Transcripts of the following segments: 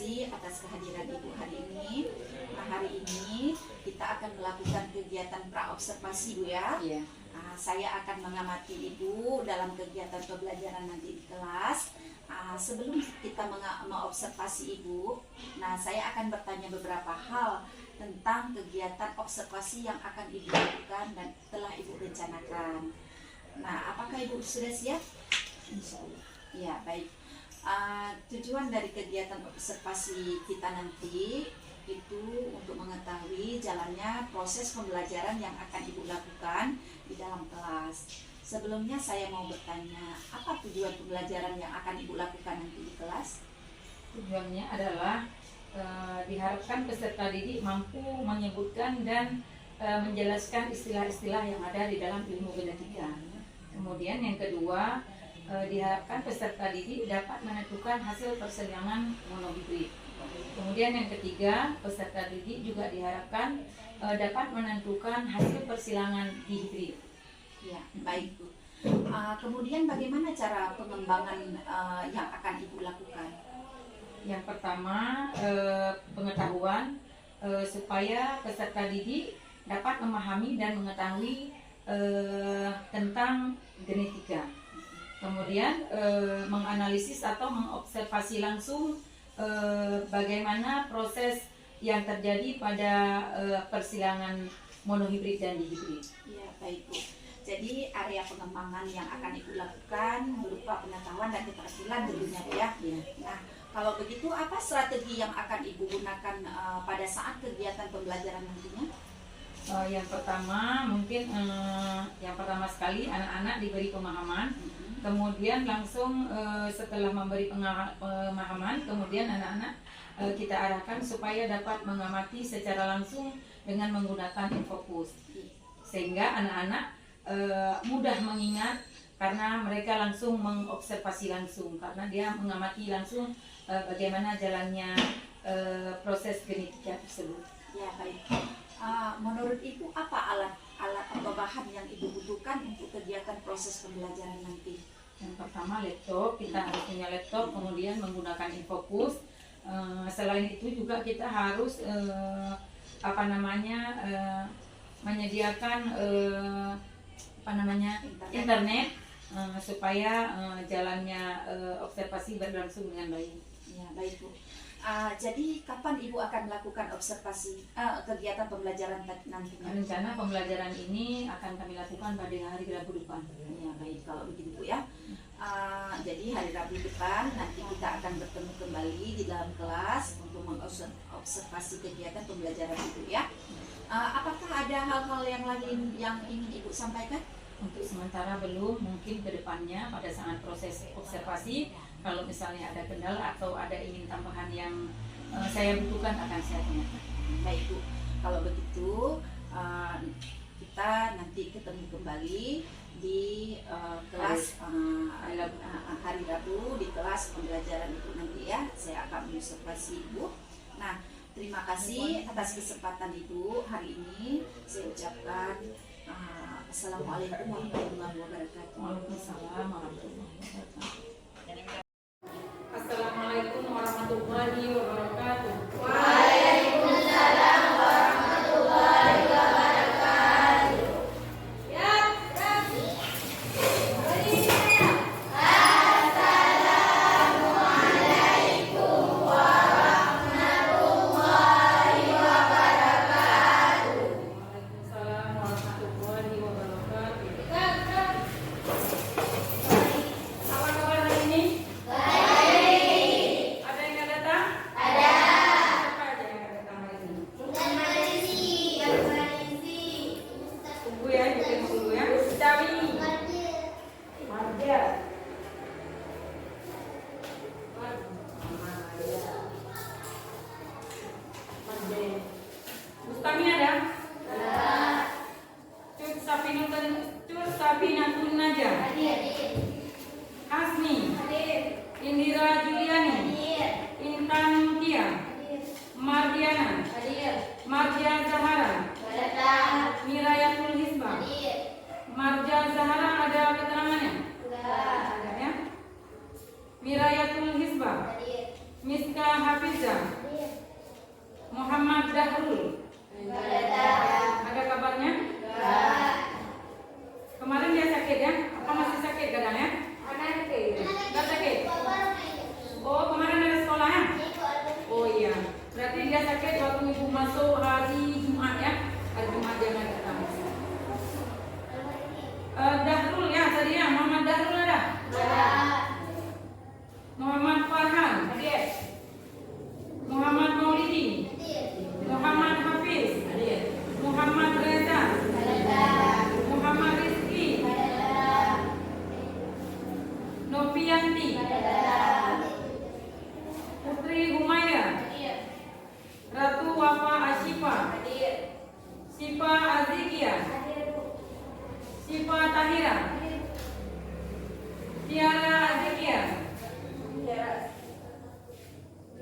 kasih atas kehadiran Ibu hari ini. Nah, hari ini kita akan melakukan kegiatan praobservasi, Bu ya. Iya. Saya akan mengamati Ibu dalam kegiatan pembelajaran nanti di kelas. Sebelum kita mengobservasi Ibu, nah saya akan bertanya beberapa hal tentang kegiatan observasi yang akan Ibu lakukan dan telah Ibu rencanakan. Nah, apakah Ibu sudah siap? Insya Allah. Ya, baik. Tujuan dari kegiatan observasi kita nanti itu untuk mengetahui jalannya proses pembelajaran yang akan Ibu lakukan di dalam kelas. Sebelumnya saya mau bertanya, apa tujuan pembelajaran yang akan Ibu lakukan nanti di kelas? Tujuannya adalah diharapkan peserta didik mampu menyebutkan dan menjelaskan istilah-istilah yang ada di dalam ilmu genetika. Kemudian yang kedua, diharapkan peserta didik dapat menentukan hasil persilangan monohibrid. Kemudian yang ketiga, peserta didik juga diharapkan dapat menentukan hasil persilangan dihibrid. Ya, baik Bu. Kemudian bagaimana cara pengembangan yang akan Ibu lakukan? Yang pertama, pengetahuan supaya peserta didik dapat memahami dan mengetahui tentang genetika. Kemudian menganalisis atau mengobservasi langsung bagaimana proses yang terjadi pada persilangan monohibrid dan dihibrid. Ya, baik Bu. Jadi area pengembangan yang akan Ibu lakukan berupa pengetahuan dan keterampilan tentunya Bu ya. Nah, kalau begitu apa strategi yang akan Ibu gunakan pada saat kegiatan pembelajaran nantinya? Yang pertama mungkin yang pertama sekali anak-anak diberi pemahaman. Kemudian langsung setelah memberi pemahaman, kemudian anak-anak kita arahkan supaya dapat mengamati secara langsung dengan menggunakan infokus, sehingga anak-anak mudah mengingat karena mereka langsung mengobservasi langsung, karena dia mengamati langsung bagaimana jalannya proses genetika tersebut. Ya, baik. Menurut Ibu apa alat atau bahan yang Ibu butuhkan untuk kegiatan proses pembelajaran nanti? Yang pertama laptop, kita harus punya laptop, kemudian menggunakan infokus. Selain itu juga kita harus menyediakan internet supaya jalannya observasi berlangsung dengan baik. Ya, baik Bu. Jadi kapan Ibu akan melakukan observasi kegiatan pembelajaran nantinya? Rencana pembelajaran ini akan kami lakukan pada hari Rabu depan. Ya, baik kalau begitu Bu ya. Jadi hari Rabu depan nanti kita akan bertemu kembali di dalam kelas untuk mengobservasi kegiatan pembelajaran itu ya. Apakah ada hal-hal yang lain yang ingin Ibu sampaikan? Untuk sementara belum, mungkin kedepannya pada saat proses observasi kalau misalnya ada kendala atau ada ingin tambahan yang saya butuhkan akan saya tanyakan. Baik Bu, kalau begitu kita nanti ketemu kembali di kelas hari Rabu di kelas pembelajaran itu nanti ya. Saya akan mengobservasi Ibu. Nah, terima kasih atas kesempatan Ibu hari ini. Saya ucapkan Assalamualaikum warahmatullahi wabarakatuh. Waalaikumsalam warahmatullahi wabarakatuh. Assalamualaikum warahmatullahi wabarakatuh. Waalaikumsalam warahmatullahi wabarakatuh. Ya, Rabbi. Assalamualaikum warahmatullahi wabarakatuh. Waalaikumsalam warahmatullahi wabarakatuh. Baik. Apa kabar hari ini? Baik. Ada yang nggak datang? Ada. Hafizah. Muhammad Dahrul. Ada kabarnya? Kemarin dia sakit ya? Apa masih sakit kadang ya? Nggak sakit? Oh, kemarin ada sekolah ya? Oh iya. Berarti dia sakit waktu ibu masuk hari Jumat ya? Hari Jumat jangan datang. Dahrul ya tadi ya, Muhammad Dahrul ada? Muhammad Farhan, hadir. Muhammad Maulidi. Muhammad Hafiz. Hadir. Muhammad Reza. Muhammad Rizki. Novianti. Putri Humaya. Ratu Wafa Ashifa. Sipa Azikia. Sipa Tahira. Tiara Azikia.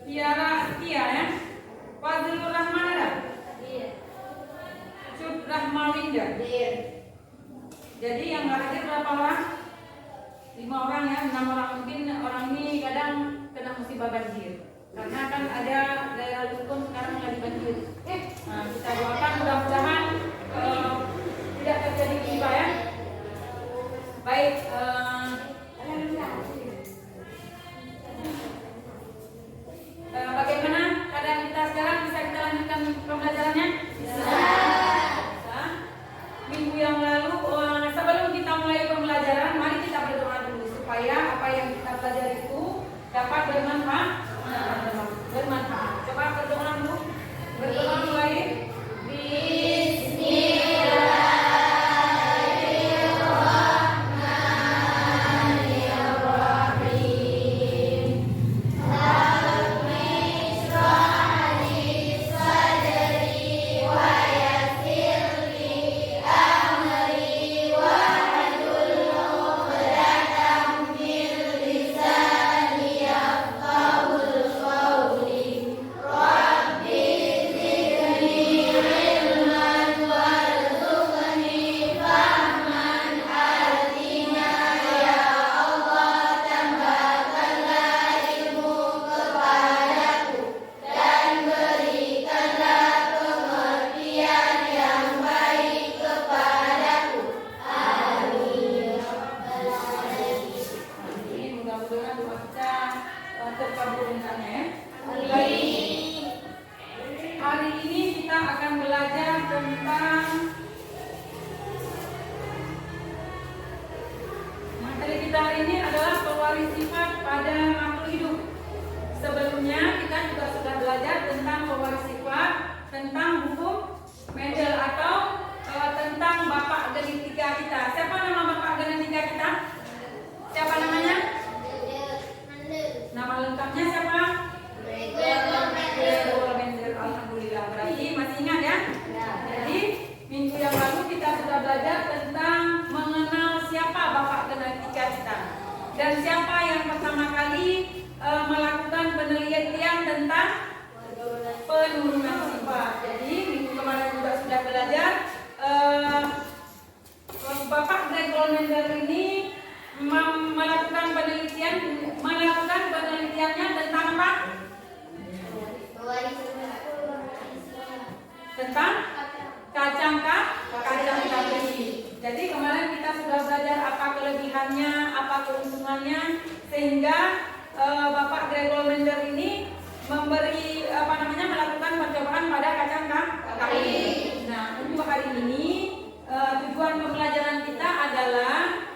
Tiara Tia ya. Fazlur Rahman ada? Cud Rahmawinda. Jadi yang nggak hadir berapa orang? 5 orang ya, 6 orang. Mungkin orang ini kadang kena musibah banjir. Karena kan ada daerah Lumpur sekarang lagi banjir. Nah, kita doakan mudah-mudahan tidak terjadi musibah ya. Baik. Bagaimana keadaan kita sekarang? Bisa kita lanjutkan pembelajarannya? Bisa. Minggu yang lalu, sebelum kita mulai pembelajaran, mari kita berdoa dulu supaya apa yang kita pelajari itu dapat bermanfaat. Coba berdoa dulu. Berdoa mulai. Hari ini kita akan belajar tentang materi kita hari ini adalah pewaris sifat pada makhluk hidup. Sebelumnya kita juga sudah belajar tentang pewaris sifat, tentang hukum Mendel atau tentang bapak genetika kita. Siapa nama bapak genetika kita? Siapa namanya? Nama lengkapnya siapa? Gregor Mendel. Alhamdulillah. Berarti masih ingat ya? Jadi minggu yang lalu kita sudah belajar tentang mengenal siapa bapak genetika kita dan siapa yang pertama kali melakukan penelitian tentang penurunan sifat. Jadi minggu kemarin juga sudah belajar bapak Gregor Mendel ini melakukan penelitiannya tentang apa? Tentang kacang kabeli. Jadi kemarin kita sudah belajar apa kelebihannya, apa keuntungannya, sehingga Bapak Gregor Mendel ini melakukan percobaan pada kacang kabeli. Nah, untuk hari ini tujuan pembelajaran kita adalah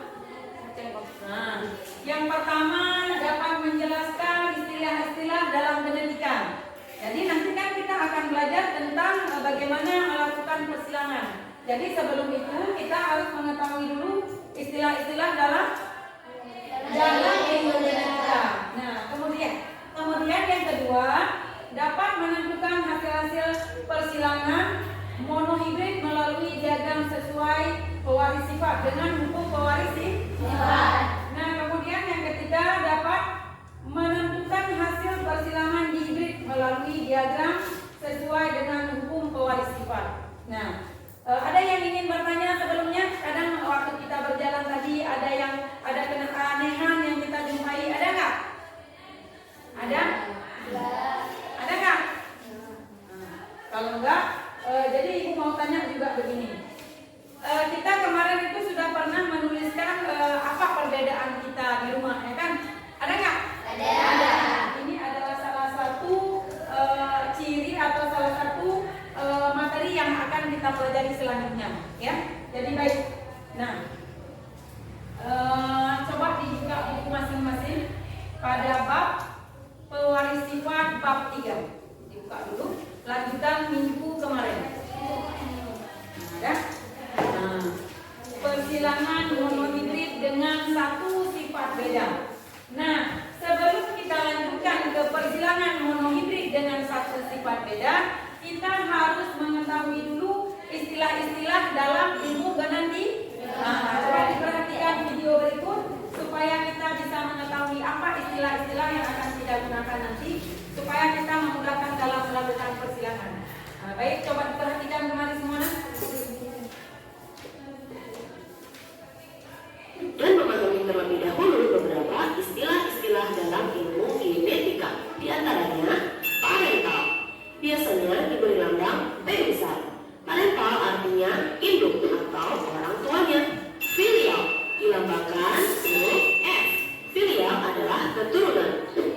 yang pertama dapat menjelaskan istilah-istilah dalam genetika. Jadi nanti kan kita akan belajar tentang bagaimana melakukan persilangan. Jadi sebelum itu kita harus mengetahui dulu istilah-istilah dalam genetika. Nah, kemudian yang kedua dapat menentukan hasil-hasil persilangan monohibrid melalui diagram sesuai pewaris sifat dengan hukum pewaris sifat. Nah, kemudian yang ketiga dapat menentukan hasil persilangan dihibrid melalui diagram sesuai dengan hukum pewaris sifat. Nah, ada yang ingin bertanya sebelumnya? Kadang waktu kita berjalan tadi ada keanehan yang kita jumpai, ada nggak? Ada? Kalau enggak, jadi ibu mau tanya juga begini. Kita kemarin itu sudah pernah menuliskan apa perbedaan kita di rumah, ya kan? Ada nggak? Ada. Ini adalah salah satu ciri atau salah satu materi yang akan kita pelajari selanjutnya, ya. Jadi baik. Nah, coba dibuka buku masing-masing pada bab pewaris sifat bab 3. Dibuka dulu. Lanjutan minggu kemarin. Ada? Nah, persilangan monohibrid dengan satu sifat beda. Nah, sebelum kita lanjutkan ke persilangan monohibrid dengan satu sifat beda, kita harus mengetahui dulu istilah-istilah dalam ilmu geneti. Nah, coba diperhatikan video berikut supaya kita bisa mengetahui apa istilah-istilah yang akan kita gunakan nanti supaya kita memudahkan dalam melakukan persilangan. Nah, baik, coba diperhatikan kembali semua. Dan memahami terlebih dahulu beberapa istilah-istilah dalam ilmu genetika. Di antaranya, parental. Biasanya diberi lambang P besar. Parental artinya induk atau orang tuanya. Filial dilambangkan huruf F. Filial adalah keturunan.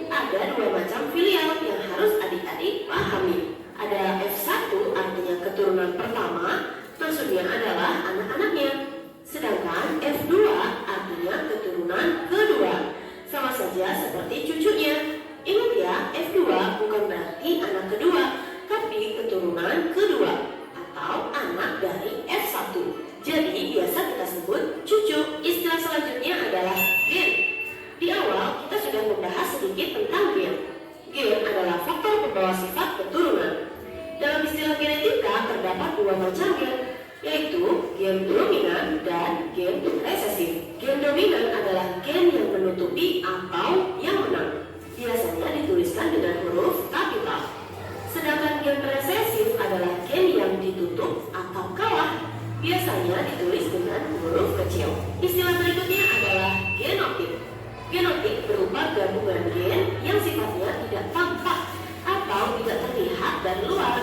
Ada dua macam filial yang harus adik-adik pahami. Ada F1 artinya keturunan pertama, maksudnya adalah anak-anaknya. Sedangkan F2 artinya keturunan kedua, sama saja seperti cucunya. Ingat ya, F2 bukan berarti anak kedua, tapi keturunan kedua atau anak dari F1. Jadi biasa kita sebut cucu. Istilah selanjutnya adalah gen. Di awal kita sudah membahas sedikit tentang gen. Gen adalah faktor pembawa sifat keturunan. Dalam istilah genetika terdapat dua macam gen, yaitu gen dominan dan gen resesif. Gen dominan adalah gen yang menutupi atau yang menang. Biasanya dituliskan dengan huruf kapital. Sedangkan gen resesif adalah gen yang ditutup atau kalah. Biasanya ditulis dengan huruf kecil. Istilah berikutnya adalah genotip. Genotip berupa gabungan gen yang sifatnya tidak tampak atau tidak terlihat dari luar.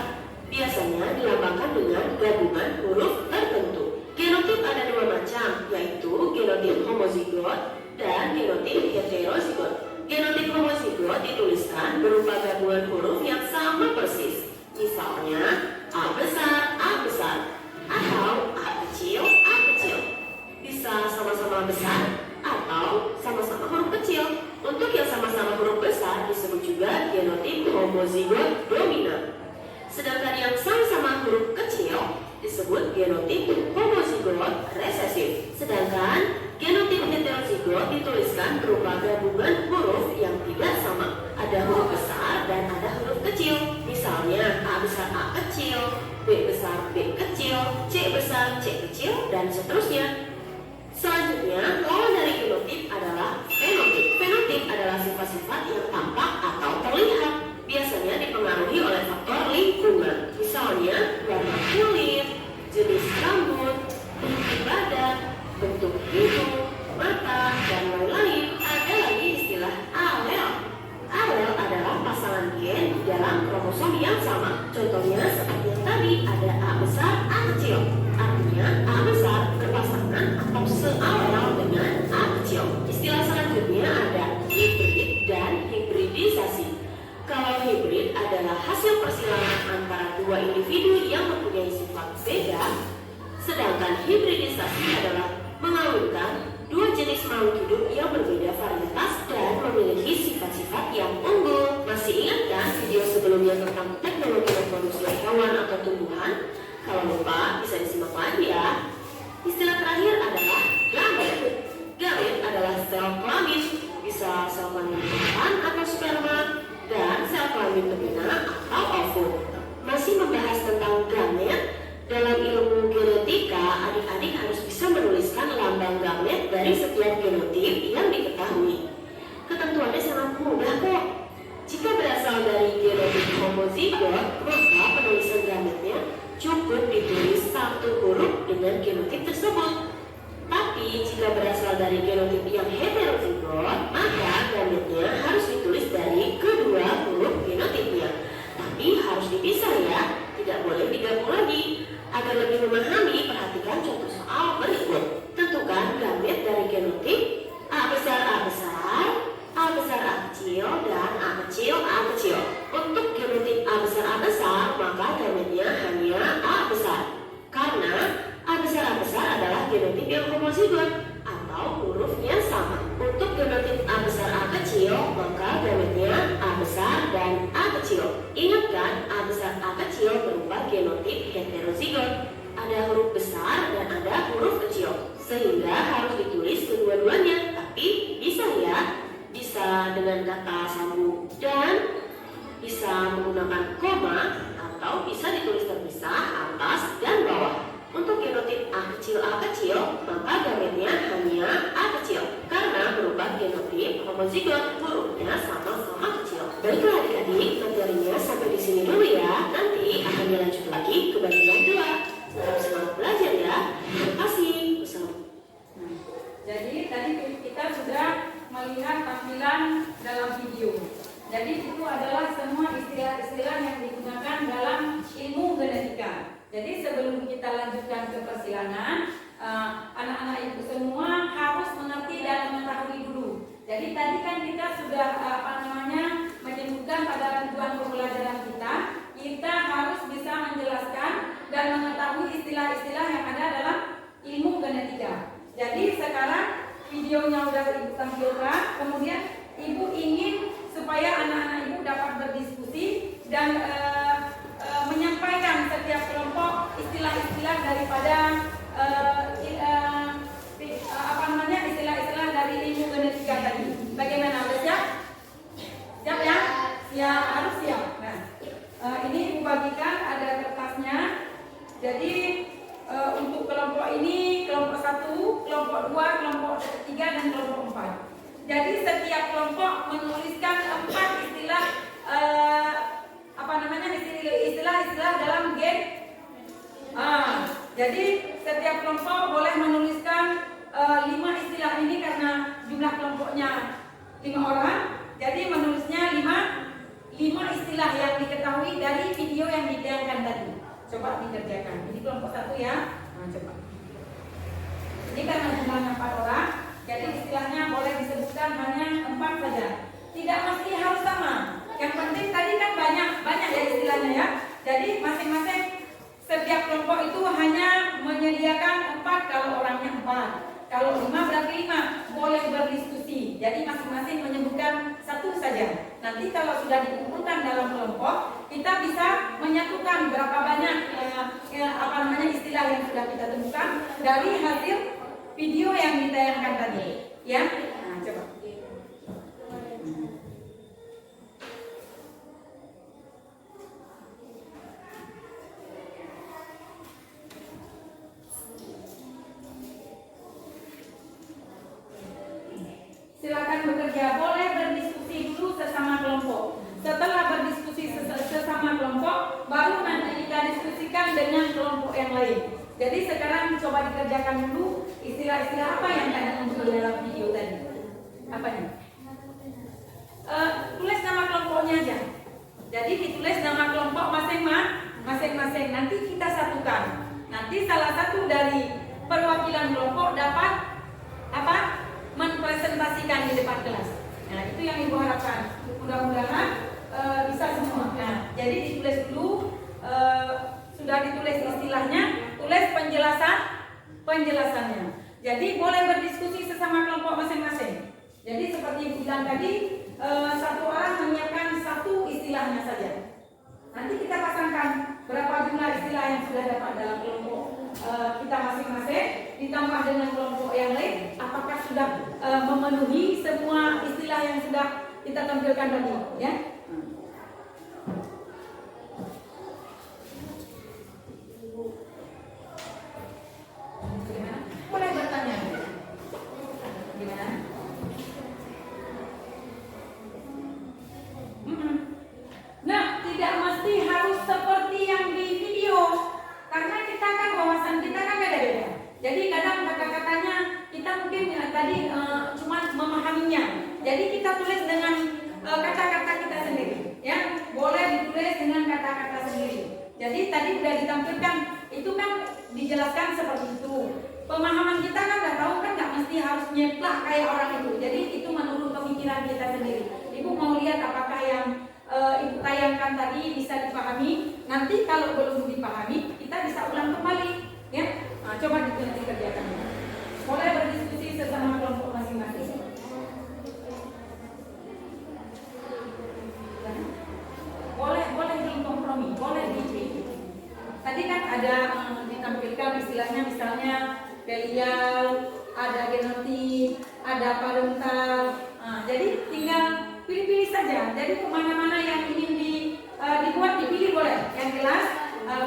Biasanya dilambangkan dengan gabungan huruf tertentu. Genotip ada dua macam, yaitu genotip homozigot dan genotip heterozigot. Genotip homozigot dituliskan berupa gabungan huruf yang sama persis. Misalnya A besar, atau A kecil. Bisa sama-sama besar atau sama-sama huruf kecil. Untuk yang sama-sama huruf besar disebut juga genotip homozigot dominan. Sedangkan yang sama-sama huruf kecil disebut genotip homozigot resesif. Sedangkan genotip heterozigot dituliskan berupa gabungan huruf yang tidak sama. Ada huruf besar dan ada huruf kecil. Misalnya A besar A kecil, B besar B kecil, C besar C kecil, dan seterusnya. Selanjutnya, lawan dari genotip adalah fenotip. Fenotip adalah sifat-sifat yang tampak atau terlihat. Biasanya dipengaruhi oleh faktor lingkungan. Misalnya, warna kulit, jenis rambut, tinggi badan, bentuk hidung, mata, dan lain-lain. Ada lagi istilah alel. Alel adalah pasangan gen di dalam kromosom yang sama. Contohnya seperti yang tadi, ada A besar, A kecil. Artinya A besar berpasangan atau sealel dengan A kecil. Istilah selanjutnya ada hibrid dan hibridisasi. Kalau hibrid adalah hasil persilangan antara dua individu yang mempunyai sifat beda, sedangkan hibridisasi adalah mengawinkan dua jenis makhluk hidup yang berbeda varietas dan memiliki sifat-sifat yang unggul. Masih ingat kan video sebelumnya tentang teknologi reproduksi hewan atau tumbuhan? Kalau lupa bisa disimak lagi ya. Istilah terakhir adalah gamet. Gamet adalah sel kelamin, bisa sel kelamin perempuan atau sperma, dan sel kelamin betina atau ovum. Masih membahas tentang gamet, dalam ilmu genetika adik-adik harus bisa menuliskan lambang gamet dari setiap genotip yang diketahui. Ketentuannya sangat mudah kok. Jika berasal dari genotip homozigot, maka penulisan gametnya cukup ditulis satu huruf dengan genotip tersebut. Tapi jika berasal dari genotip yang heterozigot, maka gametnya harus ditulis dari kedua huruf genotipnya. boleh digabung lagi. Agar lebih memahami, perhatikan contoh soal berikut. Tentukan gamet dari genotip A besar, A besar, A besar, A kecil, dan A kecil, A kecil. Untuk genotip A besar, A besar, maka gametnya hanya A besar. Karena A besar adalah genotip yang homozigot atau hurufnya sama. Untuk genotip A besar, A kecil, maka gametnya A besar dan A kecil. Ingatkan, A besar, A kecil berupa genotip heterozigot. Ada huruf besar dan ada huruf kecil, sehingga harus ditulis kedua-duanya. Tapi bisa ya, bisa dengan kata sambung dan, bisa menggunakan koma, atau bisa ditulis terpisah atas dan bawah. Untuk genotip A kecil, maka gametnya hanya A kecil karena berupa genotip homozigot, hurufnya sama-sama kecil. Baiklah adik-adik, materinya sampai di sini dulu ya. Nanti akan dilanjut lagi ke bagian 2. Tetap semangat belajar ya. Terima kasih. Jadi tadi kita sudah melihat tampilan dalam video. Jadi itu adalah semua istilah-istilah yang digunakan dalam ilmu genetika. Jadi sebelum kita lanjutkan ke persilangan, anak-anak ibu semua harus mengerti dan mengetahui dulu. Jadi tadi kan kita sudah menyebutkan pada tujuan pembelajaran kita harus bisa menjelaskan dan mengetahui istilah-istilah yang ada dalam ilmu genetika. Jadi sekarang videonya sudah ibu tampilkan, kemudian ibu ingin supaya anak-anak ibu dapat berdiskusi dan menyampaikan setiap kelompok istilah-istilah daripada istilah-istilah dari ilmu genetika tadi. Bagaimana? Sudah siap? Siap ya? Siap, harus siap. Nah, ini ibu bagikan ada kertasnya. Jadi untuk kelompok ini, kelompok 1, kelompok 2, kelompok 3, dan kelompok 4. Jadi setiap kelompok menuliskan 4 istilah istilah dalam gen. Jadi setiap kelompok boleh menuliskan 5 istilah ini karena jumlah kelompoknya 5 orang. Jadi menulisnya 5 istilah yang diketahui dari video yang ditayangkan tadi. Coba dikerjakan. Ini kelompok 1 ya. Nah, coba. Ini karena jumlahnya 4 orang, jadi istilahnya boleh disebutkan hanya 4 saja. Tidak mesti harus sama. Yang penting tadi kan banyak ya istilahnya ya. Jadi masing-masing setiap kelompok itu hanya menyediakan 4 kalau orangnya 4. Kalau 5 berarti 5. Boleh berdiskusi. Jadi masing-masing menyebutkan 1 saja. Nanti kalau sudah dikumpulkan dalam kelompok, kita bisa menyatukan berapa banyak istilah yang sudah kita temukan dari hasil video yang ditayangkan tadi. Ya, nah, coba. Silakan bekerja, boleh berdiskusi dulu sesama kelompok. Setelah berdiskusi sesama kelompok, baru nanti kita diskusikan dengan kelompok yang lain. Jadi sekarang coba dikerjakan dulu istilah-istilah apa yang tadi muncul dalam video tadi. Apa nih? Tulis nama kelompoknya aja. Jadi ditulis nama kelompok masing-masing. Nanti kita satukan. Nanti salah satu dari perwakilan kelompok dapat mempresentasikan di depan kelas. Nah, itu yang ibu harapkan. Mudah-mudahan bisa semua. Nah, jadi ditulis dulu, sudah ditulis istilahnya, tulis penjelasannya. Jadi boleh berdiskusi sesama kelompok masing-masing. Jadi seperti ibu bilang tadi, satu orang menyiapkan 1 istilahnya saja. Nanti kita pasangkan berapa jumlah istilah yang sudah dapat dalam kelompok kita masing-masing, ditambah dengan kelompok yang lain, apakah sudah memenuhi semua istilah yang sudah kita tampilkan tadi, ya? Gimana? Boleh bertanya. Gimana? Nah, tidak mesti harus seperti yang di video. Karena kita kan wawasan kita kan beda-beda. Jadi kadang kata-katanya kita mungkin tadi cuma memahaminya. Jadi kita tulis dengan kata-kata kita sendiri, ya. Boleh ditulis dengan kata-kata sendiri. Jadi tadi udah ditampilkan, itu kan dijelaskan seperti itu. Pemahaman kita kan nggak tahu kan, nggak mesti harus nyeplak kayak orang itu. Jadi itu menurut pemikiran kita sendiri. Ibu mau lihat apakah yang ibu tayangkan tadi bisa dipahami. Nanti kalau belum dipahami, kita bisa ulang kembali, ya. Nah, coba nanti kerjakan. Boleh berdiskusi sesama kelompok masing-masing. Boleh dikompromi, boleh dipilih. Tadi kan ada ditampilkan istilahnya, misalnya beliau, ada genotif, ada parental. Nah, jadi tinggal pilih-pilih saja. Jadi kemana-mana yang ingin dibuat dipilih boleh. Yang jelas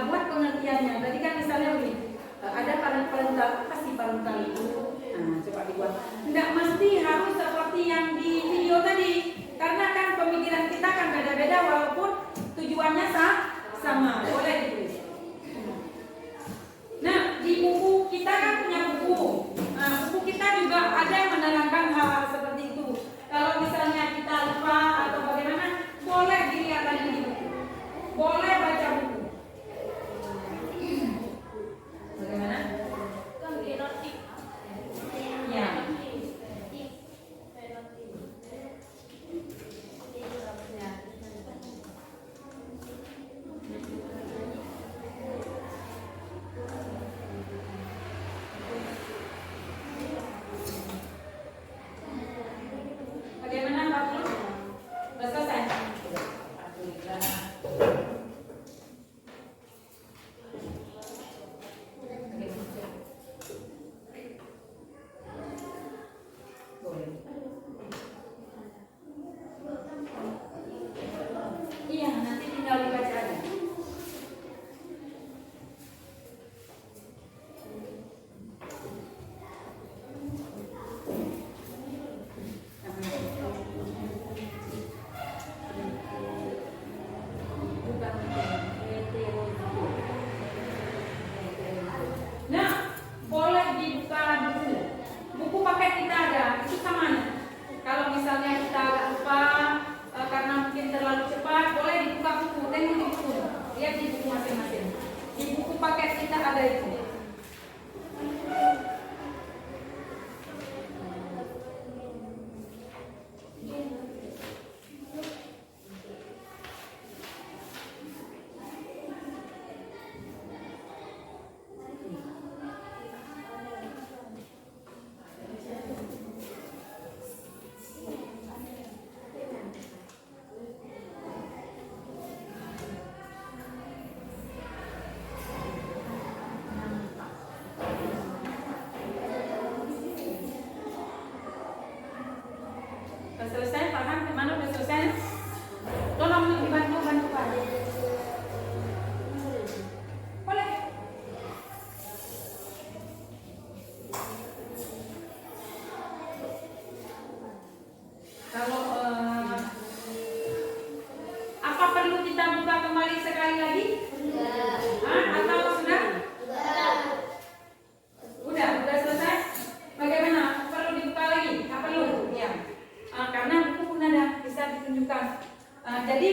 buat pengertiannya. Tadi kan misalnya begini, ada parental, apa sih parental itu? Nah, coba dibuat. Tidak mesti harus seperti yang di video tadi, karena kan pemikiran kita kan beda-beda walaupun tujuannya sama. Boleh ditulis. Nah, di buku kita kan punya buku. Nah, buku kita juga ada yang menerangkan hal seperti itu. Kalau misalnya kita lupa atau bagaimana, boleh dilihat lagi di buku. Boleh baca buku. Bagaimana? Ya. Bagaimana Pak Guru? Sudah selesai? Iya, nanti tinggal dibaca aja. Nah, boleh dibuka buku. Buku paket kita ada, itu sama. Kalau misalnya kita agak lupa karena mungkin terlalu cepat, boleh dibuka buku, tengok di buku, lihat di buku masing-masing. Di buku paket kita ada itu. Sudah selesai, paham kemana udah selesai? Tolong dibantu Pak. Boleh. Kalau apa perlu kita buka kembali sekali lagi? Atau sudah? Udah selesai? Bagaimana? Perlu dibuka lagi? Apa perlu? Ya. Karena buku pun ada, bisa ditunjukkan. Jadi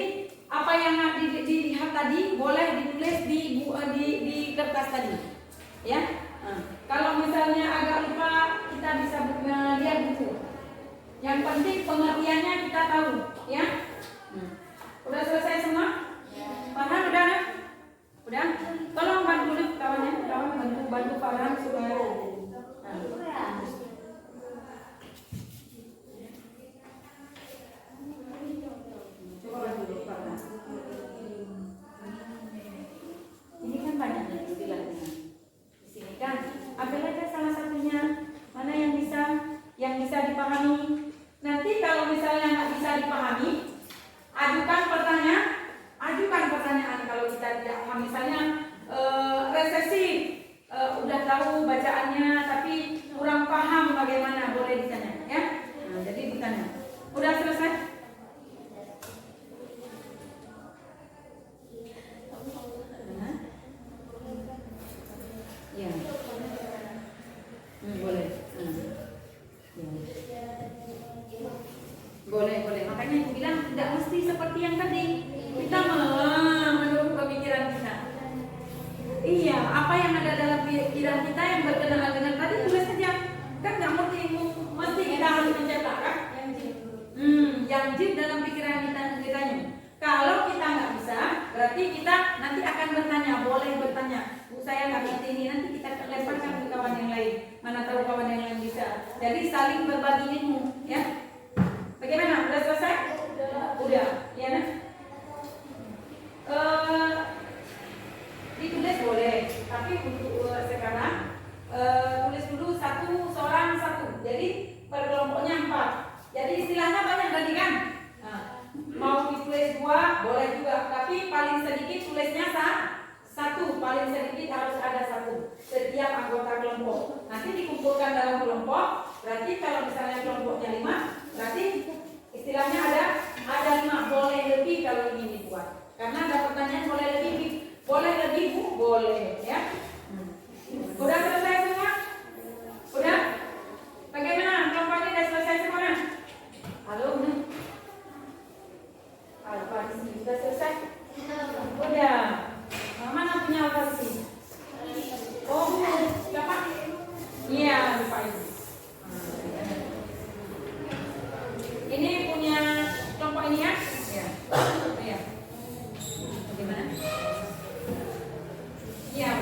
apa yang dilihat tadi boleh ditulis di kertas tadi, ya. Kalau misalnya agak lupa, kita bisa lihat buku. Yang penting pengertiannya kita tahu, ya. Udah selesai semua? Farhan udah? Udah? Tolong bantu kawannya, bantu Farhan supaya. Ini kan banyak istilahnya. Di sini kan, ambil aja salah satunya. Mana yang bisa dipahami. Nanti kalau misalnya nggak bisa dipahami, ajukan pertanyaan kalau kita tidak paham. Misalnya resesi, udah tahu bacaannya tapi kurang paham bagaimana, boleh ditanya, ya. Nah, jadi ditanya. Udah selesai? Ya. Boleh. Boleh. Makanya aku bilang tidak mesti seperti yang tadi. Kita menurut pemikiran kita. Berarti kita nanti akan bertanya, boleh bertanya. Bu, saya nggak ngerti ini, nanti kita lemparkan ke kawan yang lain. Mana tahu kawan yang lain bisa. Jadi saling berbagi ilmu, ya. Bagaimana? Udah selesai? Udah, ya nah. Ditulis boleh, tapi untuk sekarang tulis dulu seorang satu. Jadi per kelompoknya 4. Jadi istilahnya banyak tadi kan? Nah, mau ditulis 2 boleh juga, tapi paling sedikit tulisnya satu. Paling sedikit harus ada 1 setiap anggota kelompok. Nanti dikumpulkan dalam kelompok. Berarti kalau misalnya kelompoknya 5, berarti istilahnya ada 5, boleh lebih kalau ingin dibuat. Karena ada pertanyaan boleh lebih Bu, boleh ya. Udah selesai semua? Udah? Bagaimana? Kelompoknya udah selesai semua? Halo, Alfa di sini sudah selesai? Udah. Mana punya Alfa di sini? Oh, siapa? Iya, lupa ini. Ini punya kelompok ini ya? Iya. Iya. Bagaimana? Iya,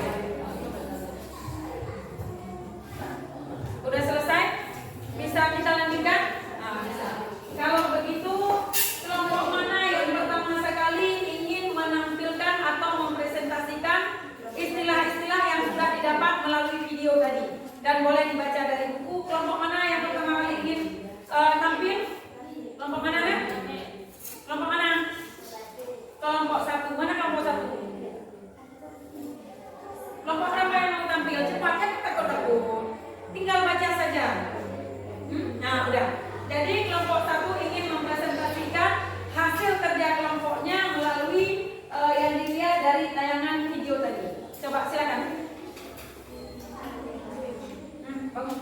udah selesai? Bisa kita lanjutkan? Nah, bisa. Kalau begitu, kelompok mana yang pertama sekali ingin menampilkan atau mempresentasikan istilah-istilah yang sudah didapat melalui video tadi? Dan boleh dibaca dari buku. Kelompok mana yang pertama kali ingin tampil? Kelompok mana? Kelompok mana? Kelompok 1. Mana kelompok 1? Kelompok berapa yang mau tampil? Cepat kan, takut-takut. Tinggal baca saja. Nah, udah. Jadi kelompok 1 ingin mempresentasikan hasil kerja kelompoknya melalui yang dilihat dari tayangan video tadi. Coba silakan. Bangun.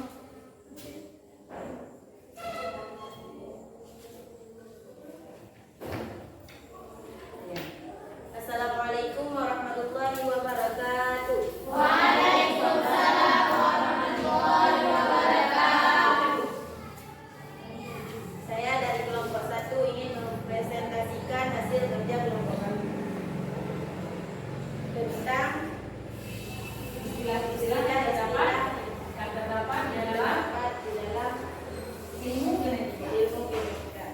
Assalamualaikum warahmatullahi wabarakatuh. Waalaikumsalam warahmatullahi wabarakatuh. Saya dari kelompok 1 ingin mempresentasikan hasil kerja kelompok kami tentang Istilah-istilah yang terdapat di dalam ilmu genetika. ilmu genetika.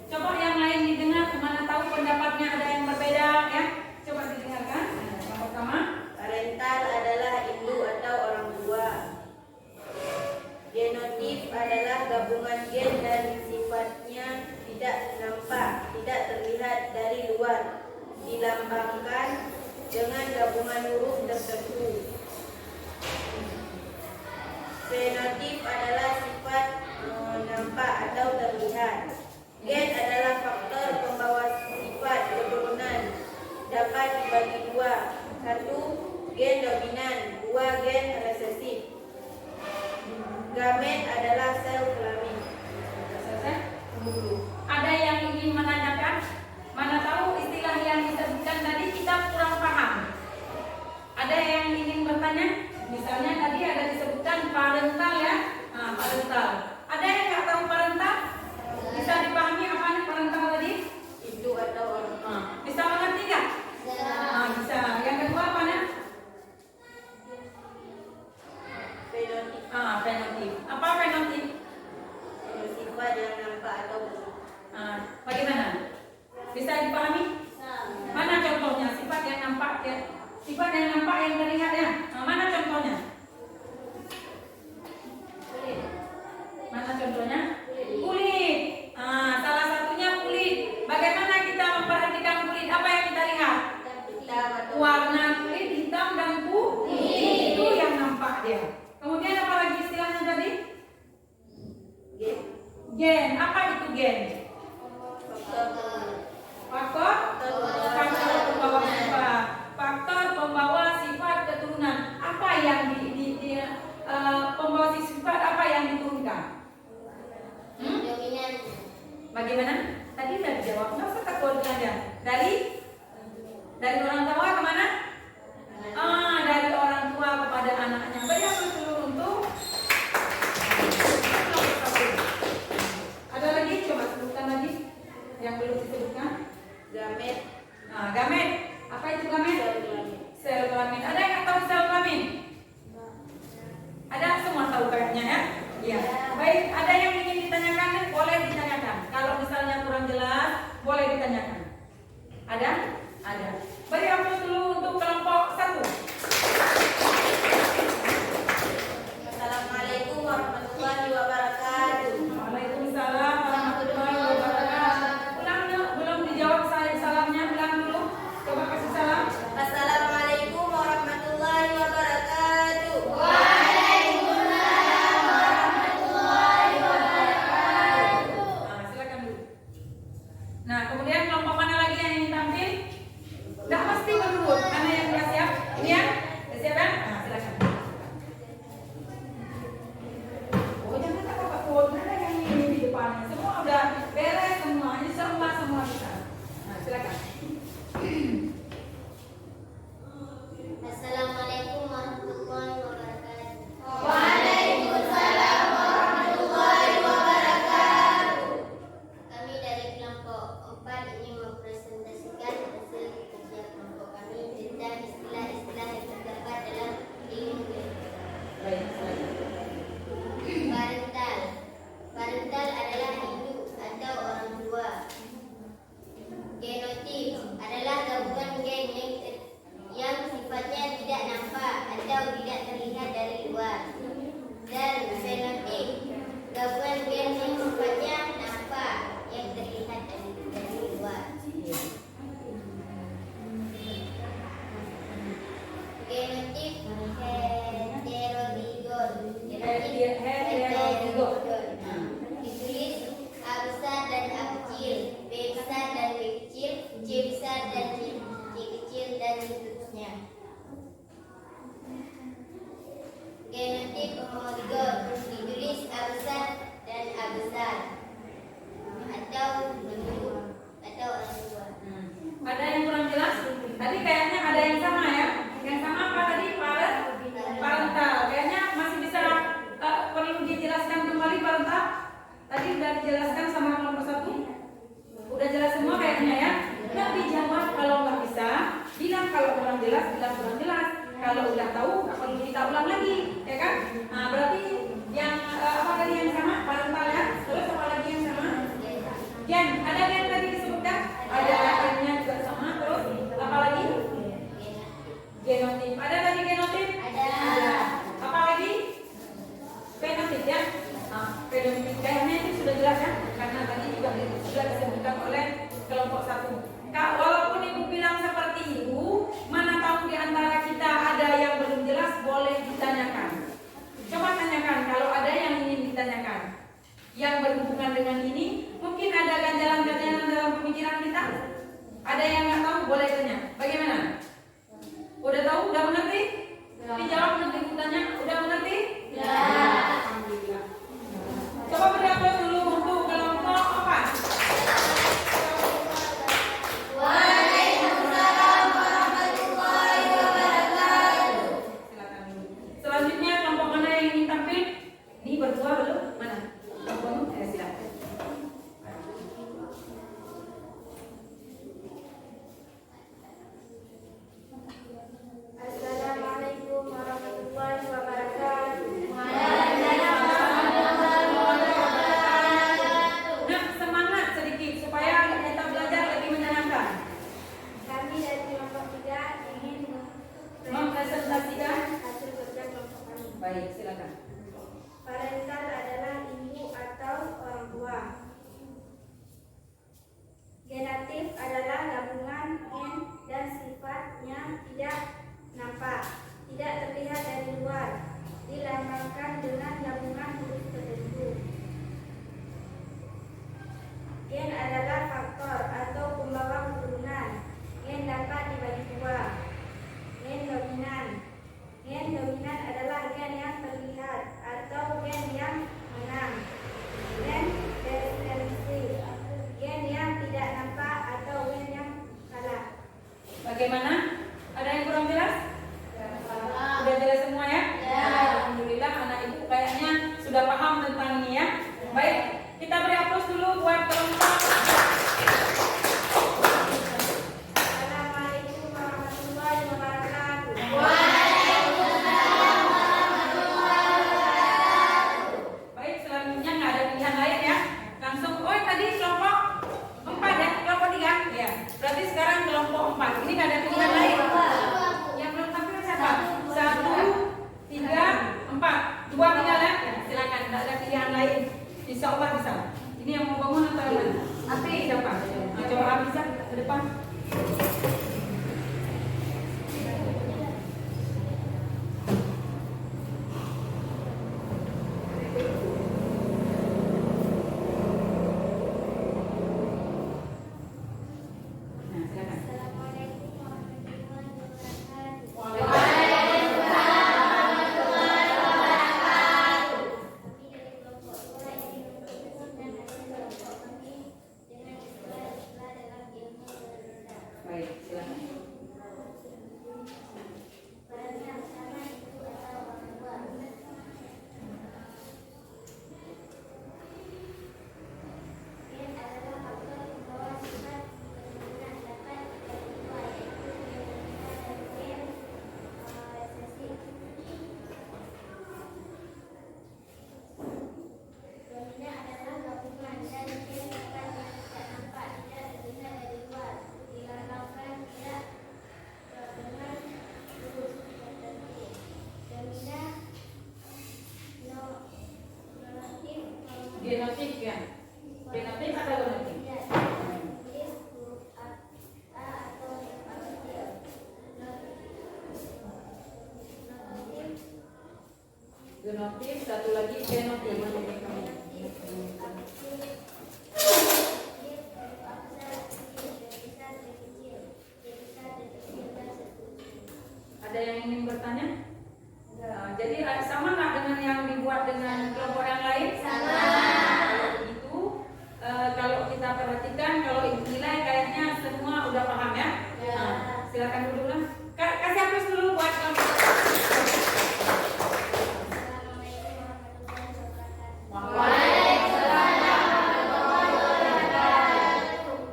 Coba yang lain didengar, mana tahu pendapatnya ada yang berbeda ya. Coba didengarkan. Yang pertama, Parental adalah induk atau orang tua. Genotip adalah gabungan gen dan sifatnya tidak nampak, tidak terlihat dari luar, dilambangkan dengan gabungan huruf tertentu. Fenotip adalah sifat nampak atau terlihat. Gen adalah faktor pembawa sifat keturunan, dapat dibagi 2. 1 gen dominan, 2 gen resesif. Gamet adalah sel kelamin. selesai. Tunggu dulu. Ada yang ingin menanyakan? Mana tahu istilah yang disebutkan tadi kita kurang paham. Ada yang ingin bertanya? Misalnya tadi ada disebutkan parental ya. Nah, parental. Ada yang nggak tahu parental? Bisa dipahami apa parental tadi? Induk atau orang tua. Bisa mengerti nggak? Nah, bisa. Yang kedua apa nih? Fenotip. Fenotip. Apa fenotip? Sifat yang nampak atau terlihat. Bagaimana? Bisa dipahami? Mana contohnya? Sifat yang nampak ya? Sifat yang nampak yang terlihat ya? Mana contohnya? Mana contohnya? Kulit. Salah satunya kulit. Bagaimana kita memperhatikan kulit? Apa yang kita lihat? Hitam atau Warna kulit hitam dan putih. Itu yang nampak dia. Kemudian apa lagi istilahnya tadi? gen. Gen. Apa itu gen? Faktor Faktor pembawa sifat. Faktor pembawa sifat keturunan. Nah, gamet. Apa itu gamet? Sel kelamin. Ada yang nggak tahu sel kelamin? Ada, semua tahu kayaknya ya? Iya. Baik, ada yang ingin ditanyakan? Boleh ditanyakan. Kalau misalnya kurang jelas, boleh ditanyakan. Ada? Ada. Beri aplaus dulu untuk kelompok 1. Assalamualaikum warahmatullahi wabarakatuh. Waalaikumsalam warahmatullahi wabarakatuh. Ulang dulu, belum dijawab salamnya, ulang dulu. Coba kasih salam. Assalamualaikum warahmatullahi wabarakatuh. Nah, silakan dulu. Nah, kemudian kelompok mana lagi yang ingin tampil? Nggak mesti berurut, mana yang sudah siap? Ini ya? Sudah siap ya? Nah, silakan. Oh, jangan takut, ada yang ini di depannya. Semua udah beres semua, insya Allah semua bisa. Nah, silakan. Assalamualaikum warahmatullahi wabarakatuh. Kami dari kelompok 4 ingin mempresentasikan hasil kerja kelompok kami tentang istilah-istilah yang terdapat dalam ilmu genetika. Baik, silakan. Parental. Parental adalah ibu atau orang tua. Genotip adalah gabungan gen yang sifatnya tidak nampak atau tidak terlihat dari luar. Dan fenotip, gabungan gen yang sifatnya nampak yang terlihat dari luar. Genotip heterozigot. Ditulis A besar dan A kecil, B besar dan B kecil, C besar dan C kecil dan seterusnya. Genotip homozigot ditulis A besar dan A besar atau ibu atau orang tua. Ada yang kurang jelas? Tadi kayaknya ada yang sama ya. Yang sama apa tadi? Parental. Kayaknya masih bisa perlu dijelaskan kembali parental. Tadi sudah dijelaskan sama kelompok 1. Udah jelas semua kayaknya ya. Nggak dijawab kalau nggak bisa. Bilang kalau kurang jelas, bilang kurang jelas. Kalau udah tahu, nggak perlu kita ulang lagi, ya kan? Nah, berarti yang apa tadi yang sama? Parental ya. Terus apa lagi yang sama? Gen. Ada gen tadi disebutkan? Ada gennya juga sama. Terus apa lagi? Genotip. Ada tadi genotip? Ada. Apa lagi? Fenotip ya. Nah, fenotip kayaknya itu sudah jelas ya, karena tadi juga sudah disebutkan oleh kelompok 1. Kak, walaupun ibu bilang seperti itu, mana tahu di antara kita ada yang belum jelas, boleh ditanyakan. Coba tanyakan kalau ada yang ingin ditanyakan. Yang berhubungan dengan ini, mungkin ada ganjalan-ganjalan dalam pemikiran kita. Ada yang nggak tahu, boleh tanya. Bagaimana? Udah tahu? Udah mengerti? Dijawab nanti tanya. Udah mengerti? Ya. Alhamdulillah. Coba beri aplaus dulu untuk kelompok 4. Waalaikumsalam warahmatullahi wabarakatuh. Silakan dulu. Selanjutnya kelompok mana yang ingin tampil? Ini berdua belum? Mana? Kelompok silakan. Assalamualaikum warahmatullahi wabarakatuh. Nah, semangat sedikit supaya kita belajar lebih menyenangkan. Kami dari kelompok 3 ingin Mempresentasikan. hasil kerja kelompok kami. Baik, silakan. Parental adalah ibu atau orang tua. Genetik adalah gabungan gen dan sifatnya tidak nampak, tidak terlihat dari luar, dilambangkan dengan gabungan huruf tertentu. Gen adalah faktor atau pembawa keturunan. Gen dapat dibagi dua. Gen dominan. Gen dominan adalah gen yang terlihat atau gen yang menang. Gen descendensi, gen yang tidak nampak atau gen yang kalah. Bagaimana? Ada yang kurang jelas? Sudah jelas semua ya? Alhamdulillah anak ibu kayaknya sudah paham tentang ini ya. Baik, kita beri aplaus dulu buat kelompok. Genotif ya. Genotif atau genotif? Genotif, satu lagi genotif. Ada yang ingin bertanya? Ya, jadi sama nggak dengan yang dibuat dengan kelompok yang lain? Sama. Kalau kita perhatikan, kalau nilai kayaknya semua udah paham ya? Ya. Silakan dulu lah. Kasih hapus dulu buat kelompok.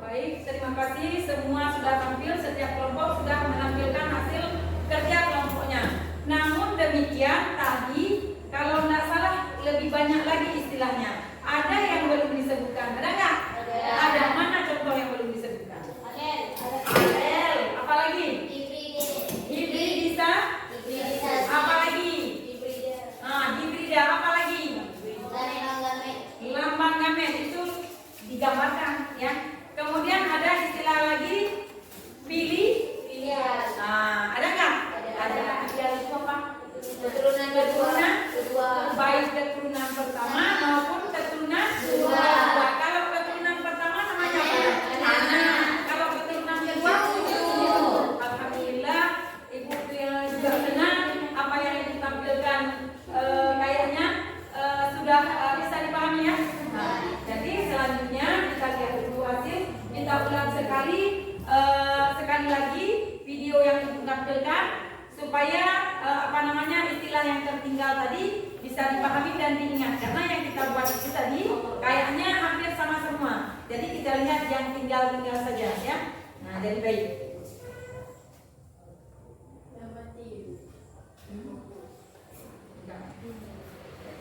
Baik, terima kasih. Semua sudah tampil, setiap kelompok sudah menampilkan hasil kerja kelompoknya. Namun demikian tadi, kalau tidak salah lebih banyak lagi istilahnya. Ada yang belum disebutkan, ada nggak? Ada. Mana contoh yang belum disebutkan? Adel. Apa lagi? Hibridisa. Apa lagi? Hibrida. Apa lagi? Lambang gamet itu digambarkan ya. Kemudian ada istilah lagi pilih. Ada nggak? Ada. Pilihan itu apa? Keturunan baik keturunan pertama maupun keturunan kedua. Kalau keturunan pertama namanya apa? Anak. Kalau keturunan kedua alhamdulillah ibu juga senang apa yang ditampilkan kayaknya sudah bisa dipahami ya. Jadi selanjutnya kita lihat dulu hasil, kita ulang sekali lagi video yang ditampilkan supaya istilah yang tertinggal tadi bisa dipahami dan diingat, karena yang kita buat itu tadi kayaknya hampir sama semua. Jadi kita lihat yang tinggal saja ya. Nah, jadi baik.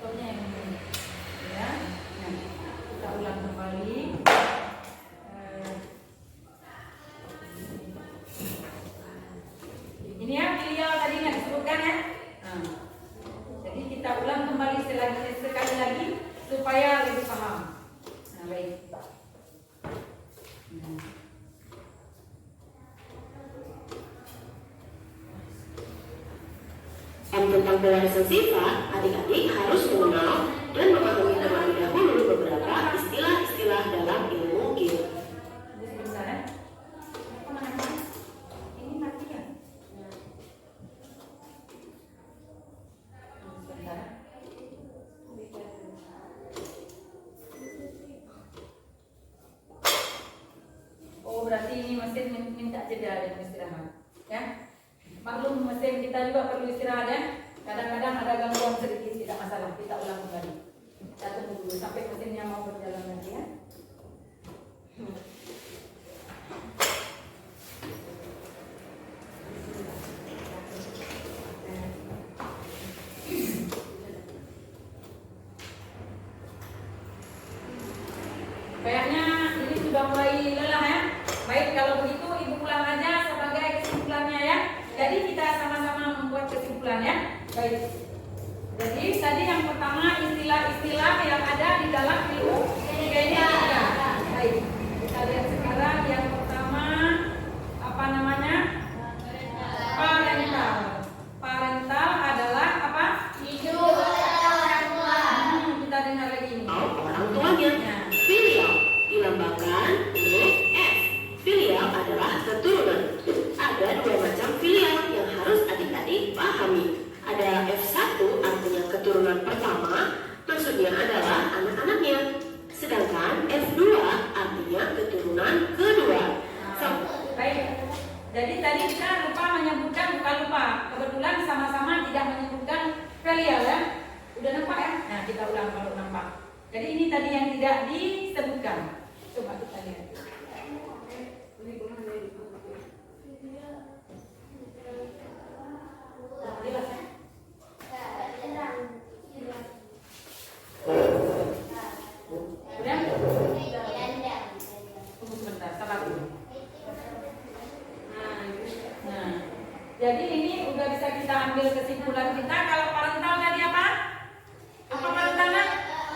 Contohnya yang ini ya. Nah, kita ulang kembali. Ini ya beliau tadi nggak disebutkan ya. Jadi kita ulang kembali sekali lagi supaya lebih paham. Nah, baik. Tentang pewarisan sifat, adik-adik harus mengenal dan memahami terlebih dahulu beberapa istilah-istilah dalam ilmu gizi. Sebentar ya. Ini mati ya? Sebentar. Oh, berarti ini mesin minta jeda dan istirahat ya. Maklum mesin kita juga perlu istirahat ya. Kadang-kadang ada gangguan sedikit, tidak masalah, kita ulang kembali. Kita tunggu dulu sampai mesinnya mau berjalan lagi ya. Kayaknya ini sudah mulai lelah ya. Baik, kalau begitu ibu pulang aja sebagai kesimpulannya ya. Jadi kita sama-sama membuat kesimpulan ya. Baik. Jadi tadi yang pertama istilah-istilah yang ada di dalam ilmu genetika. Baik. Kita lihat sekarang yang pertama Jadi tadi kita lupa menyebutkan, bukan lupa, kebetulan sama-sama tidak menyebutkan filial ya. Udah nampak ya? Nah kita ulang kalau nampak. Jadi ini tadi yang tidak disebutkan. Coba kita lihat. Jelas ya? Udah? Tunggu sebentar, sabar dulu. Nah, jadi ini udah bisa kita ambil kesimpulan kita. Kalau parental tadi apa? Apa parentalnya?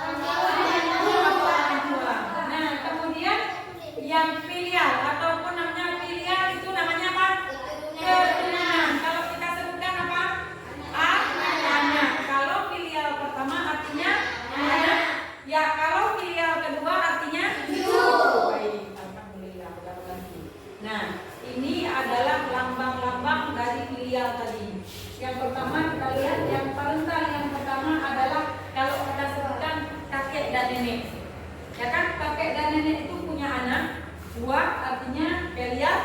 Orang tua. Nah, kemudian yang filial ataupun namanya filial itu namanya apa? Keturunan. Kalau kita sebutkan apa? Anak. Kalau filial pertama artinya anak. Ya, kalau filial kedua artinya cucu. Baik, alhamdulillah. Nah, ini adalah lambang-lambang dari filial tadi. Yang pertama kita lihat yang parental. Yang pertama adalah kalau kita sebutkan kakek dan nenek. Ya kan, kakek dan nenek itu punya anak dua, artinya filial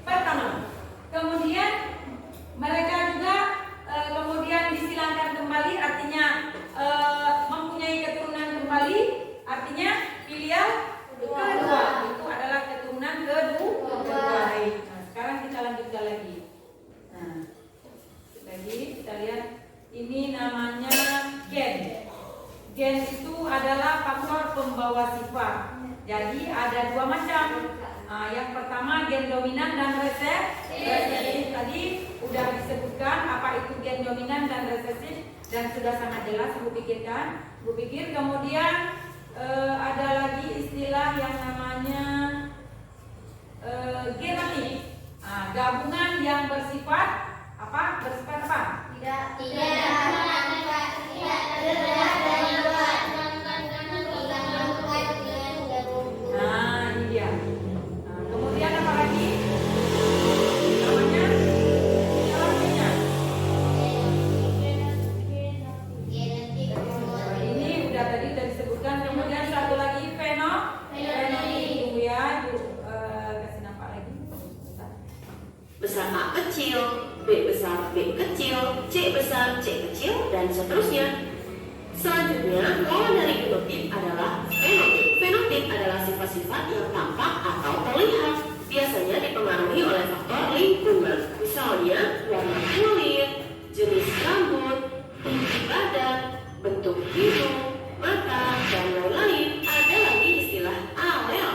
pertama. Kemudian mereka juga kemudian disilangkan kembali, artinya mempunyai keturunan kembali, artinya filial kedua. Itu adalah keturunan kedua. Nah, sekarang kita lanjutkan lagi. Nah, lagi kita lihat ini namanya gen. Gen itu adalah faktor pembawa sifat. Jadi ada dua macam. Nah, yang pertama gen dominan dan resesif. Tadi udah disebutkan apa itu gen dominan dan resesif dan sudah sangat jelas Bu pikirkan. Bu pikir kemudian ada lagi istilah yang namanya genotik. Nah, gabungan yang bersifat apa? Bersifat apa? Nah, ini dia. Nah, kemudian apa lagi? Namanya artinya. Ini udah tadi udah disebutkan. Kemudian satu lagi fenotipi. Tunggu ya, Bu. Kasih nampak lagi. Besar A kecil, B besar B kecil, C besar C kecil, dan seterusnya. Selanjutnya, lawan dari genotip adalah fenotip. Fenotip adalah sifat-sifat yang tampak atau terlihat, biasanya dipengaruhi oleh faktor lingkungan. Misalnya, warna kulit, jenis rambut, tinggi badan, bentuk hidung, mata, dan lain-lain. Ada lagi istilah alel.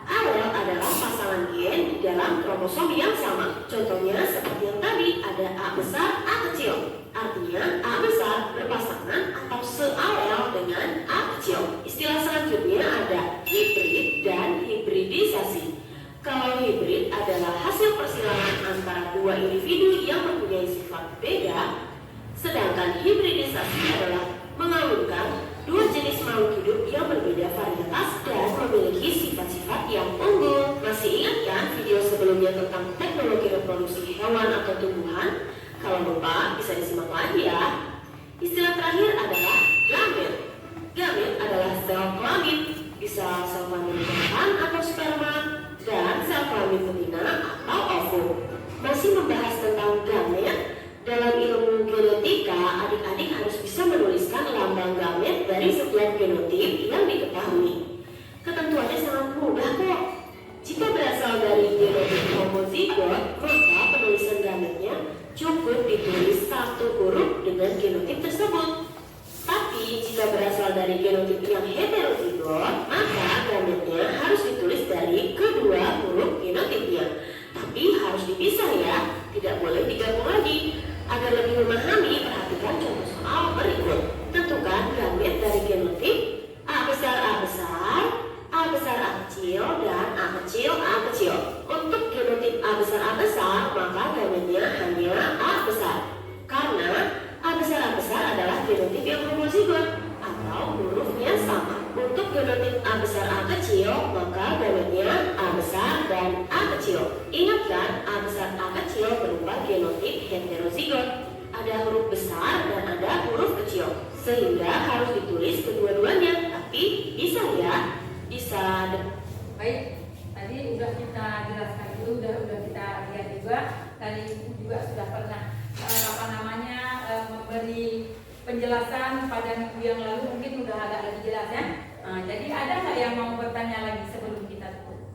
Alel adalah pasangan gen di dalam kromosom yang sama. Contohnya seperti yang tadi, ada A besar, A kecil. Artinya A besar berpasangan atau sealel dengan A kecil. Istilah selanjutnya ada hibrid dan hibridisasi. Kalau hibrid adalah hasil persilangan antara dua individu yang mempunyai sifat beda, sedangkan hibridisasi adalah mengawinkan dua jenis makhluk hidup yang berbeda varietas dan memiliki sifat-sifat yang unggul. Masih ingat kan video sebelumnya tentang teknologi reproduksi hewan atau tumbuhan? Kalau lupa bisa disimak lagi ya. Istilah terakhir adalah gamet. Gamet adalah sel kelamin, bisa sel kelamin jantan atau sperma, dan sel kelamin betina atau ovum. Masih membahas tentang gamet, dalam ilmu genetika adik-adik harus bisa menuliskan lambang gamet dari setiap genotip yang diketahui. Ketentuannya sangat mudah kok. Jika berasal dari genotip homozigot, maka penulisan gametnya cukup ditulis satu huruf dengan genotip tersebut. Tapi jika berasal dari genotip yang heterozigot, maka gametnya harus ditulis dari kedua huruf genotipnya. Tapi harus dipisah ya, tidak boleh digabung lagi. Agar lebih memahami, perhatikan contoh soal berikut. Tentukan gamet dari genotip A besar A besar, A besar A kecil, dan A kecil A kecil. Untuk genotip A besar, maka gametnya hanya A besar. Karena A besar adalah genotip yang homozigot atau hurufnya sama. Untuk genotip A besar A kecil, maka gametnya A besar dan A kecil. Ingat kan, A besar A kecil berupa genotip heterozigot. Ada huruf besar dan ada huruf kecil, sehingga harus ditulis kedua-duanya. Tapi bisa ya, bisa. Baik, tadi udah kita jelaskan juga itu udah kita lihat juga, tadi Ibu juga sudah pernah memberi penjelasan pada minggu yang lalu, mungkin udah agak lebih jelas ya. Jadi ada nggak yang mau bertanya lagi sebelum kita tutup?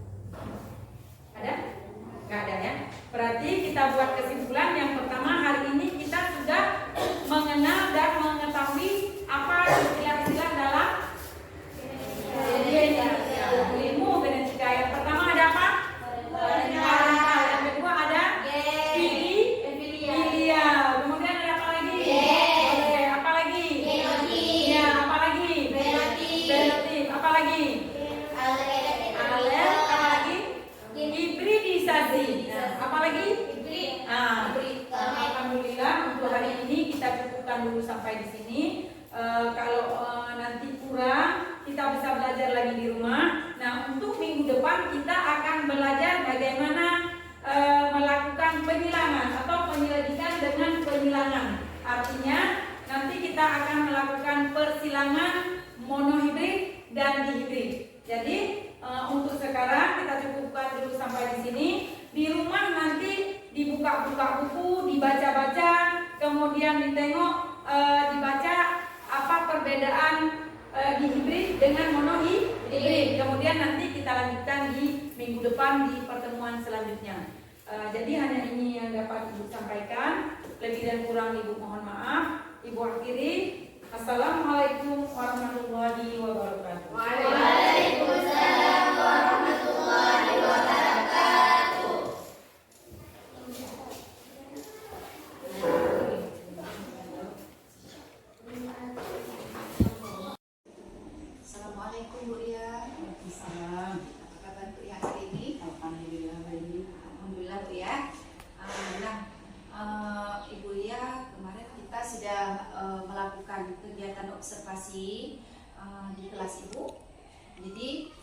Ada? Nggak ada ya? Berarti kita buat kesimpulan yang pertama, hari ini kita sudah mengenal dan mengetahui apa istilah-istilah dalam ilmu genetika. Yang pertama ada apa? Parental. Yang kedua ada filia. Kemudian ada apa lagi? Apa lagi? Ya, apa lagi? Fenotyp. Apa lagi? Alel. Apa lagi? Hibridisasi. Apa lagi? Alhamdulillah untuk hari ini kita cukupkan dulu sampai di sini. Kalau nanti kurang, kita bisa belajar lagi di rumah. Nah, untuk minggu depan kita akan belajar bagaimana melakukan penyilangan atau penyelidikan dengan penyilangan. Artinya nanti kita akan melakukan persilangan monohibrid dan dihibrid. Jadi untuk sekarang kita cukupkan dulu sampai di sini. Di rumah nanti dibuka-buka buku, dibaca-baca, kemudian dibaca apa perbedaan dihibrid dengan monohibrid. Kemudian nanti kita lanjutkan di minggu depan di pertemuan selanjutnya. Jadi hanya ini yang dapat Ibu sampaikan. Lebih dan kurang Ibu mohon maaf. Ibu akhiri. Assalamualaikum warahmatullahi wabarakatuh. Waalaikumsalam warahmatullahi wabarakatuh. Assalamualaikum Bu Ria. Waalaikumsalam. Apa kabar Bu Ria hari ini? Alhamdulillah baik. Alhamdulillah Bu ya. Ibu Ria, kemarin kita sudah melakukan kegiatan observasi di kelas Ibu. Jadi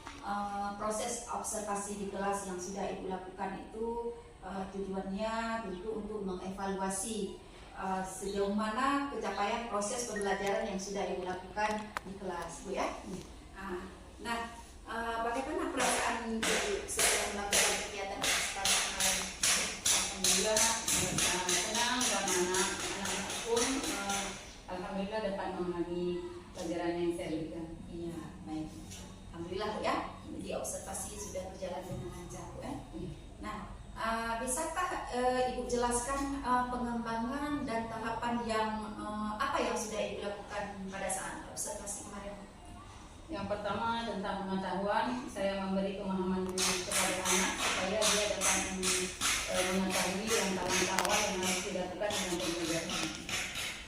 proses observasi di kelas yang sudah Ibu lakukan itu tujuannya tentu untuk mengevaluasi sejauh mana pencapaian proses pembelajaran yang sudah Ibu lakukan di kelas, Bu ya. Bagaimana perasaan Ibu setelah melakukan kegiatan observasi kemarin? Alhamdulillah senang dan anak-anak pun alhamdulillah dapat memahami pelajaran yang saya berikan. Iya, baik. Alhamdulillah Bu ya. Jadi observasi sudah berjalan dengan lancar Bu ya. Nah, bisakah Ibu jelaskan pengembangan dan tahapan yang apa yang sudah Ibu lakukan pada saat observasi kemarin? Yang pertama tentang pengetahuan, saya memberi pemahaman dulu kepada anak supaya dia dapat mengetahui langkah-langkah awal yang harus dilakukan dalam pembelajaran.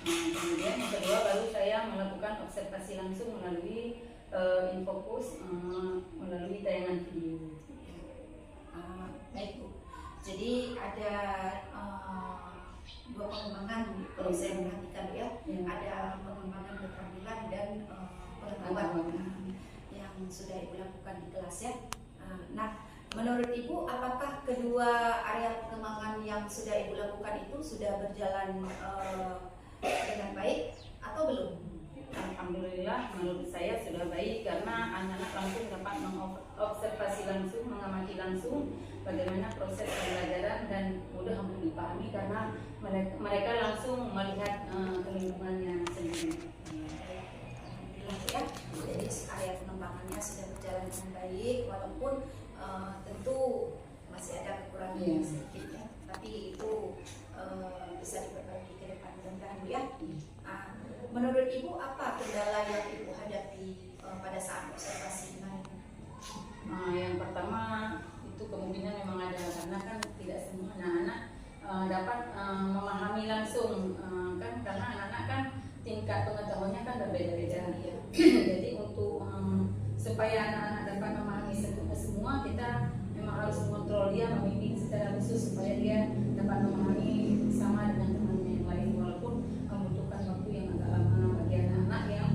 Kemudian yang kedua baru saya melakukan observasi langsung melalui infocus, melalui tayangan video. Baik Bu. Jadi ada dua pengembangan kalau saya perhatikan Bu ya. Ada pengembangan keterampilan dan pengetahuan yang sudah Ibu lakukan di kelas ya. Nah, menurut Ibu, apakah kedua area pengembangan yang sudah Ibu lakukan itu sudah berjalan dengan baik atau belum? Alhamdulillah menurut saya sudah baik karena anak-anak langsung dapat mengobservasi langsung, mengamati langsung bagaimana proses pembelajaran dan mudah untuk dipahami karena mereka langsung melihat lingkungannya sendiri. Ya, jadi area pengembangannya sudah berjalan dengan baik walaupun tentu masih ada kekurangan sedikit ya, tapi itu bisa diperbaiki ke depan mudah-mudahan Bu ya. Menurut Ibu apa kendala yang Ibu hadapi pada saat observasi kemarin? Yang pertama itu kemungkinan memang ada karena kan tidak semua anak-anak dapat memahami langsung kan karena anak-anak kan tingkat pengetahuannya kan berbeda-beda. Jadi untuk supaya anak-anak dapat memahami semua kita memang harus mengontrol dia, membimbing secara khusus supaya dia dapat memahami sama dengan temannya yang lain walaupun membutuhkan waktu yang agak lama bagi anak-anak yang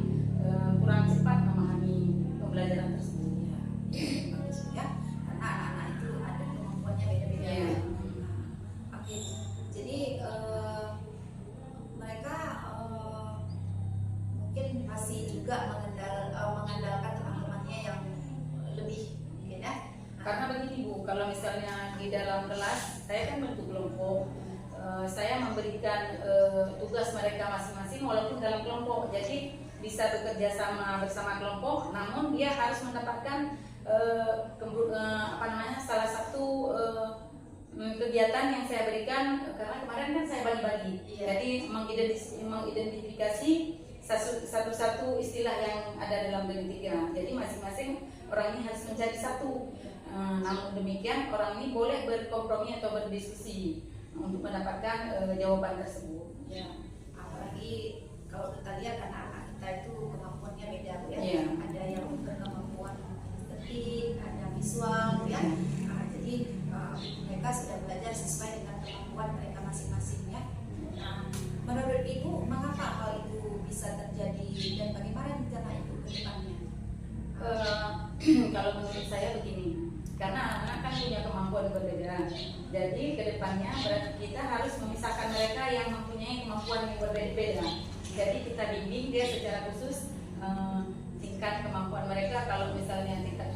kurang cepat memahami pembelajaran tersebut. Bagus ya, karena anak-anak itu ada kemampuannya beda-beda. Oke, jadi mereka mungkin masih juga mengandalkan teman-temannya yang lebih mungkin ya. Karena begini Bu, kalau misalnya di dalam kelompok, saya memberikan tugas mereka masing-masing walaupun dalam kelompok. Jadi bisa bekerja sama bersama kelompok, namun dia harus mendapatkan salah satu kegiatan yang saya berikan, karena kemarin kan saya bagi-bagi. Jadi mengidentifikasi satu-satu istilah yang ada dalam genetika. Jadi masing-masing orang ini harus mencari satu. Namun demikian orang ini boleh berkompromi atau berdiskusi untuk mendapatkan jawaban tersebut. Ya, apalagi kalau kita lihat anak-anak kita itu kemampuannya beda ya. Iya. Ada yang berkemampuan estetik, ada visual ya. Jadi mereka sudah belajar sesuai dengan kemampuan mereka masing-masing ya. Nah, menurut Ibu, mengapa hal itu bisa terjadi dan bagaimana rencana Ibu ke depannya? Kalau menurut saya begini, karena anak-anak kan punya kemampuan berbeda. Jadi kedepannya berarti kita harus memisahkan mereka yang mempunyai kemampuan yang berbeda. Jadi kita bimbing dia secara khusus tingkat kemampuan mereka. Kalau misalnya tingkat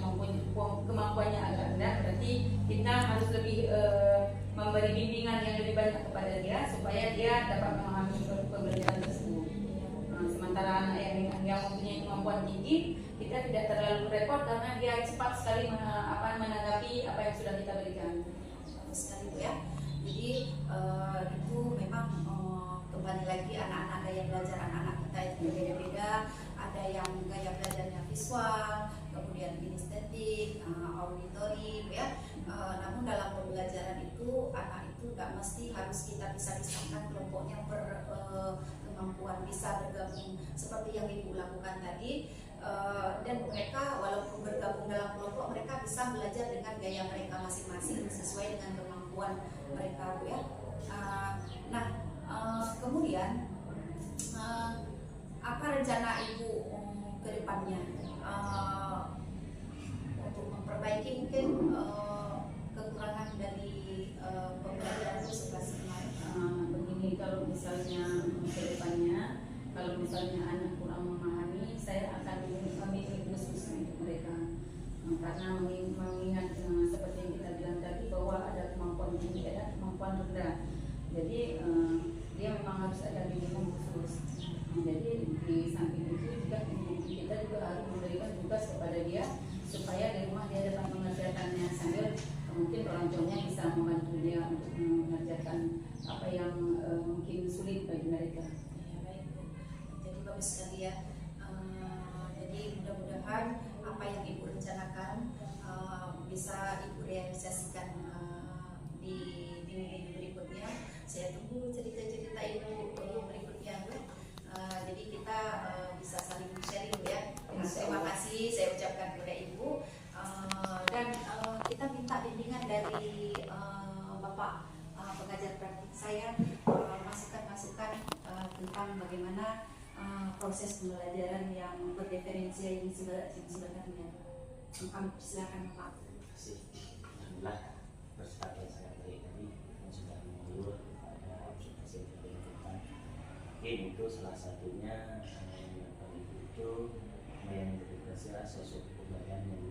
kemampuannya agak rendah, berarti kita harus lebih memberi bimbingan yang lebih banyak kepada dia supaya dia dapat memahami pembelajaran tersebut. Sementara anak yang mempunyai kemampuan tinggi, kita tidak terlalu repot karena dia cepat sekali menanggapi apa yang sudah kita berikan. Bagus sekali Bu ya. Jadi itu memang kembali lagi anak-anak gaya belajar anak-anak kita itu berbeda-beda. Ada yang gaya belajarnya visual, kemudian kinestetik, auditory, ya. Namun dalam pembelajaran itu anak itu nggak mesti harus kita pisah-pisahkan kelompoknya kemampuan bisa bergabung seperti yang Ibu lakukan tadi. Dan mereka walaupun bergabung dalam kelompok, mereka bisa belajar dengan gaya mereka masing-masing sesuai dengan kemampuan mereka, Bu ya. Kemudian apa rencana Ibu ke depannya untuk memperbaiki mungkin kekurangan dari pembelajaran itu sebelah kemarin? Begini, kalau misalnya ke depannya, kalau misalnya anak kurang memahami, saya akan memilih khusus untuk mereka. Karena mengingat seperti yang kita bilang tadi bahwa ada kemampuan tinggi, ada kemampuan rendah. Jadi dia memang harus ada bimbingan khusus. Jadi di samping itu juga kita juga harus memberikan tugas kepada dia supaya di rumah dia dapat mengerjakannya sambil mungkin orang tuanya bisa membantu dia untuk mengerjakan apa yang mungkin sulit bagi mereka. Ya, baik Bu. Jadi bagus sekali ya. Jadi mudah-mudahan apa yang Ibu rencanakan bisa Ibu realisasikan di minggu berikutnya. Saya tunggu cerita-cerita Ibu berikutnya Bu. Jadi kita bisa saling sharing ya. Terima kasih saya ucapkan kepada Ibu. Dan kita minta bimbingan dari Bapak pengajar praktik saya, masukan-masukan tentang bagaimana proses pembelajaran yang berdiferensiasi ini sebenarnya. Silakan Pak. Terima kasih. Alhamdulillah persiapan saya baik tadi sudah menghibur pada observasi yang dilakukan. Mungkin itu salah satunya yang paling itu mengidentifikasi sosok kebudayaan yang